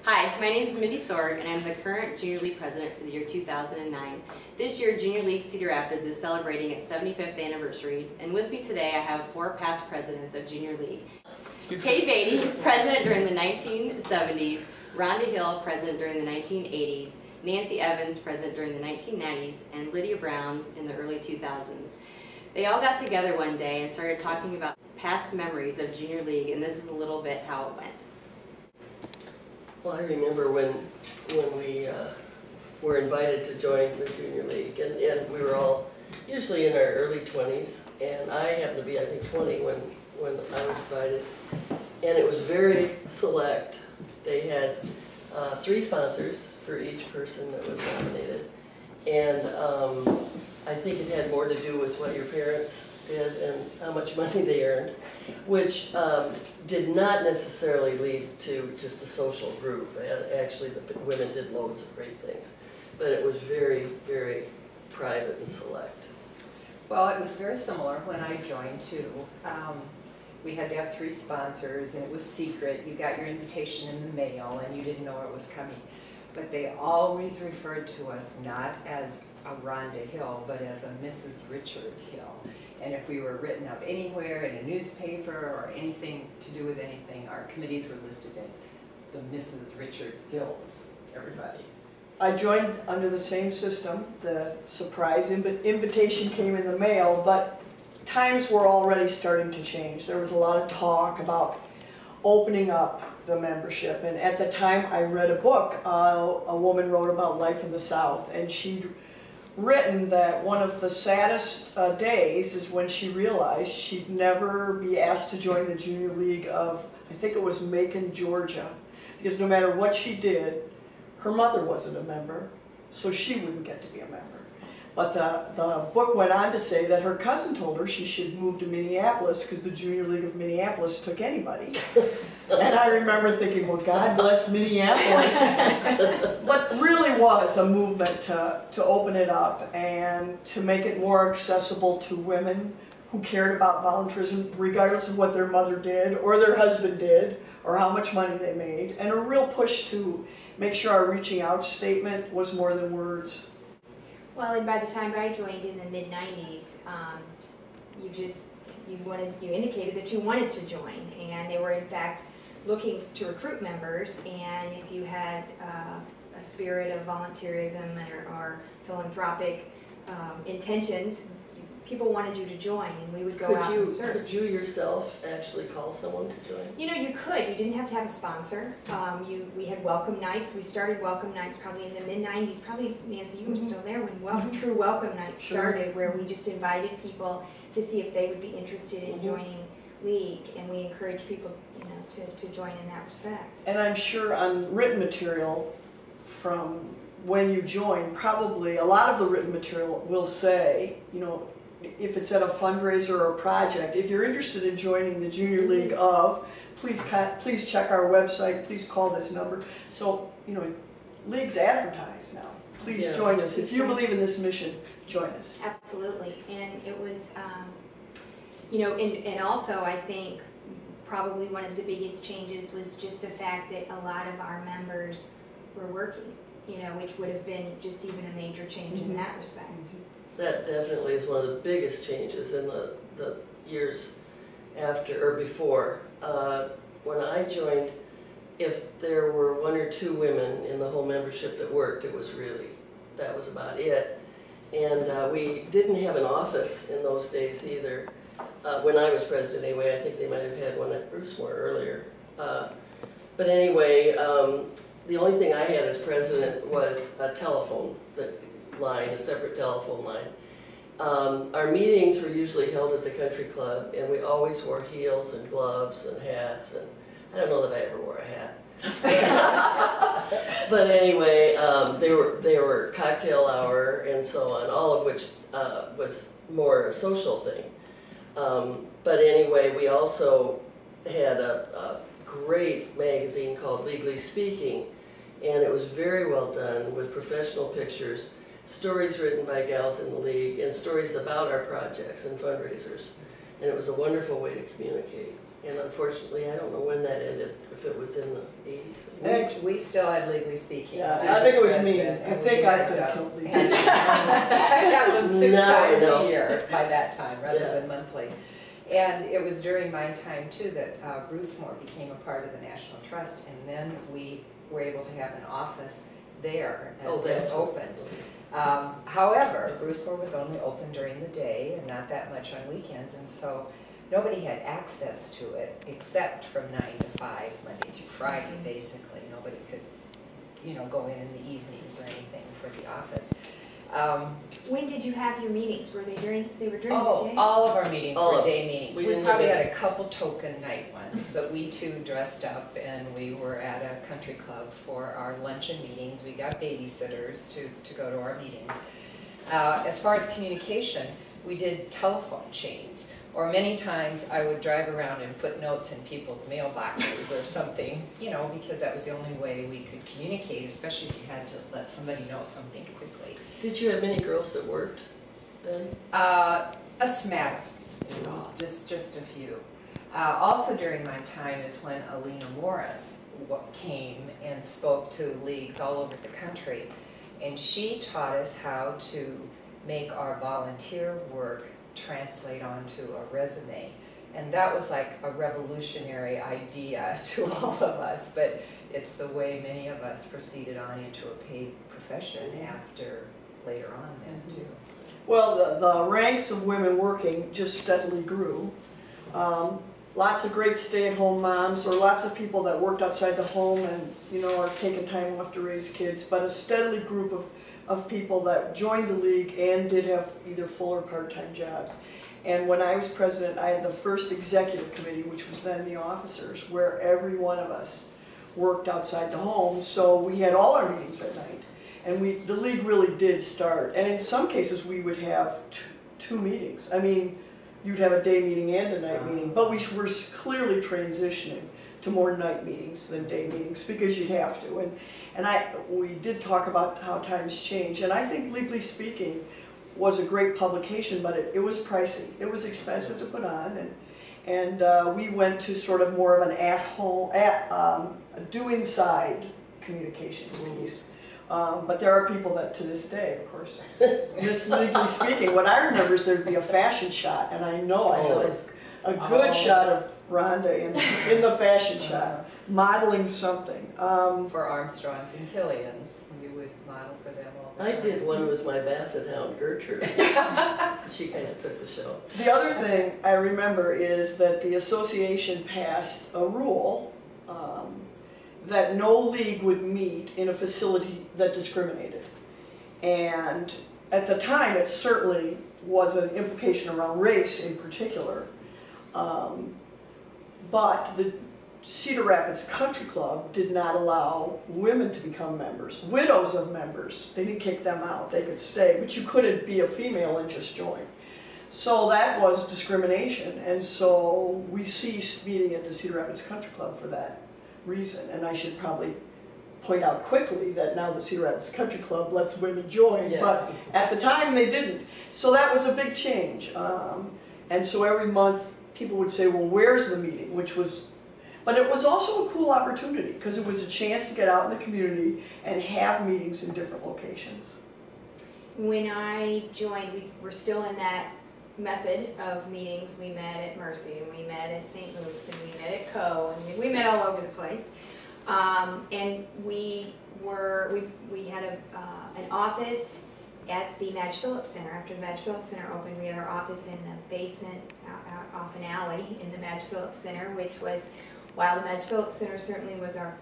Hi, my name is Mindy Sorg, and I'm the current Junior League President for the year 2009. This year, Junior League Cedar Rapids is celebrating its 75th anniversary, and with me today I have 4 past presidents of Junior League. Kay Beatty, President during the 1970s, Rhonda Hill, President during the 1980s, Nancy Evans, President during the 1990s, and Lydia Brown in the early 2000s. They all got together one day and started talking about past memories of Junior League, and this is a little bit how it went. Well, I remember when we were invited to join the Junior League, and we were all usually in our early 20s, and I happened to be, I think, 20 when I was invited, and it was very select. They had 3 sponsors for each person that was nominated, and I think it had more to do with what your parents did and how much money they earned, which did not necessarily lead to just a social group. Actually, the women did loads of great things, but it was very, very private and select. Well, it was very similar when I joined too. We had to have 3 sponsors, and it was secret. You got your invitation in the mail, and you didn't know it was coming. But they always referred to us not as a Rhonda Hill, but as a Mrs. Richard Hill. And if we were written up anywhere in a newspaper or anything to do with anything, our committees were listed as the Mrs. Richard Hills, everybody. I joined under the same system. The surprise invitation came in the mail, but times were already starting to change. There was a lot of talk about opening up the membership, and at the time I read a book a woman wrote about life in the South, and she'd written that one of the saddest days is when she realized she'd never be asked to join the Junior League of, I think it was Macon, Georgia, because no matter what she did, her mother wasn't a member, so she wouldn't get to be a member. But the book went on to say that her cousin told her she should move to Minneapolis because the Junior League of Minneapolis took anybody. And I remember thinking, well, God bless Minneapolis. But really was a movement to open it up and to make it more accessible to women who cared about volunteerism, regardless of what their mother did or their husband did or how much money they made. And a real push to make sure our reaching out statement was more than words. Well, and by the time I joined in the mid-90s, you indicated that you wanted to join, and they were in fact looking to recruit members, and if you had a spirit of volunteerism or philanthropic intentions, people wanted you to join, and we would go out and search. Could you yourself actually call someone to join? You know, you could. You didn't have to have a sponsor. We had welcome nights. We started welcome nights probably in the mid-90s. Probably, Nancy, you were still there when true welcome nights started, where we just invited people to see if they would be interested in joining League, and we encouraged people, you know, to join in that respect. And I'm sure on written material from when you join, probably a lot of the written material will say, you know, if it's at a fundraiser or a project, if you're interested in joining the Junior League of, please check our website, please call this number. So, you know, League's advertised now. Please join us. If you believe in this mission, join us. Absolutely. And it was, you know, and also I think probably one of the biggest changes was just the fact that a lot of our members were working, you know, which would have been just even a major change in that respect. That definitely is one of the biggest changes in the years after or before. When I joined, if there were 1 or 2 women in the whole membership that worked, it was really, that was about it. And we didn't have an office in those days either. When I was president anyway, I think they might have had one at Brucemore earlier. But anyway, the only thing I had as president was a telephone line, a separate telephone line. Our meetings were usually held at the country club, and we always wore heels and gloves and hats, and I don't know that I ever wore a hat. But anyway, they were cocktail hour and so on, all of which was more a social thing. But anyway, we also had a great magazine called Legally Speaking, and it was very well done with professional pictures, stories written by gals in the League, and stories about our projects and fundraisers. And it was a wonderful way to communicate. And unfortunately, I don't know when that ended, if it was in the 80s. We still had Legally Speaking. Yeah, was I think it was just me. president, I and we think I had, could have killed Legally had Speaking. them 6 times No. a year by that time, rather Yeah. than monthly. And it was during my time too that Bruce Moore became a part of the National Trust, and then we were able to have an office there as it opened. However, Bruce Moore was only open during the day and not that much on weekends, and so nobody had access to it except from 9 to 5, Monday through Friday, basically. Nobody could, go in the evenings or anything for the office. When did you have your meetings? Were they during the day? All of our meetings were day meetings. We We didn't probably have had a couple token night ones, but we too dressed up and we were at a country club for our luncheon meetings. We got babysitters to go to our meetings. As far as communication, we did telephone chains, or many times I would drive around and put notes in people's mailboxes or something, because that was the only way we could communicate, especially if you had to let somebody know something quickly. Did you have many girls that worked then? A smattering is all, just a few. Also during my time is when Alina Morris came and spoke to leagues all over the country, and she taught us how to make our volunteer work translate onto a resume. And that was like a revolutionary idea to all of us, but it's the way many of us proceeded on into a paid profession after later on then too. Well, the ranks of women working just steadily grew. Lots of great stay-at-home moms, or lots of people that worked outside the home and are taking time off to raise kids, but a steadily group of people that joined the league and did have either full or part-time jobs. And when I was president, I had the first executive committee, which was then the officers, where every one of us worked outside the home, so we had all our meetings at night. And the league really did start, and in some cases we would have two meetings. I mean, you'd have a day meeting and a night meeting, but we were clearly transitioning to more night meetings than day meetings because you'd have to. We did talk about how times change, and I think Legally Speaking was a great publication, but it was pricey. It was expensive to put on, and we went to sort of more of an at-home, do-inside communications piece. But there are people that to this day, of course, miss Legally Speaking. What I remember is there'd be a fashion shot, and I know I had a good shot of Rhonda in the fashion shot, modeling something. For Armstrongs and Killians, we would model for them all the time. I did one with my basset hound, Gertrude. She kind of took the show. The other thing I remember is that the association passed a rule that no league would meet in a facility that discriminated. And at the time, it certainly was an implication around race in particular. But the Cedar Rapids Country Club did not allow women to become members, widows of members. They didn't kick them out, they could stay, but you couldn't be a female and just join. So that was discrimination, and so we ceased meeting at the Cedar Rapids Country Club for that reason. And I should probably point out quickly that now the Cedar Rapids Country Club lets women join, Yes. but at the time they didn't. So that was a big change. And so every month people would say, well, where's the meeting? But it was also a cool opportunity because it was a chance to get out in the community and have meetings in different locations. When I joined, we were still in that method of meetings. We met at Mercy, and we met at St. Luke's, and we met at Co, and we met all over the place. And we had an office at the Madge Phillips Center. After the Madge Phillips Center opened, we had our office in the basement off an alley in the Madge Phillips Center, which was, while the Madge Phillips Center certainly was our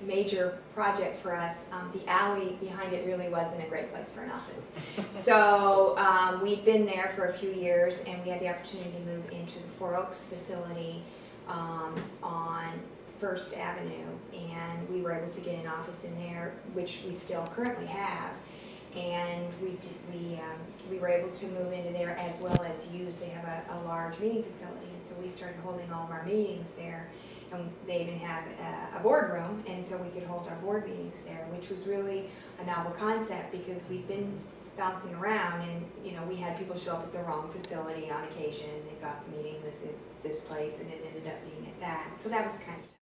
major project for us, the alley behind it really wasn't a great place for an office. So we'd been there for a few years, and we had the opportunity to move into the Four Oaks facility on First Avenue, and we were able to get an office in there, which we still currently have. And we were able to move into there as well as they have a large meeting facility, and so we started holding all of our meetings there. And they even have a boardroom, and so we could hold our board meetings there, which was really a novel concept because we've been bouncing around, and you know, we had people show up at the wrong facility on occasion. They thought the meeting was at this place and it ended up being at that. So that was kind of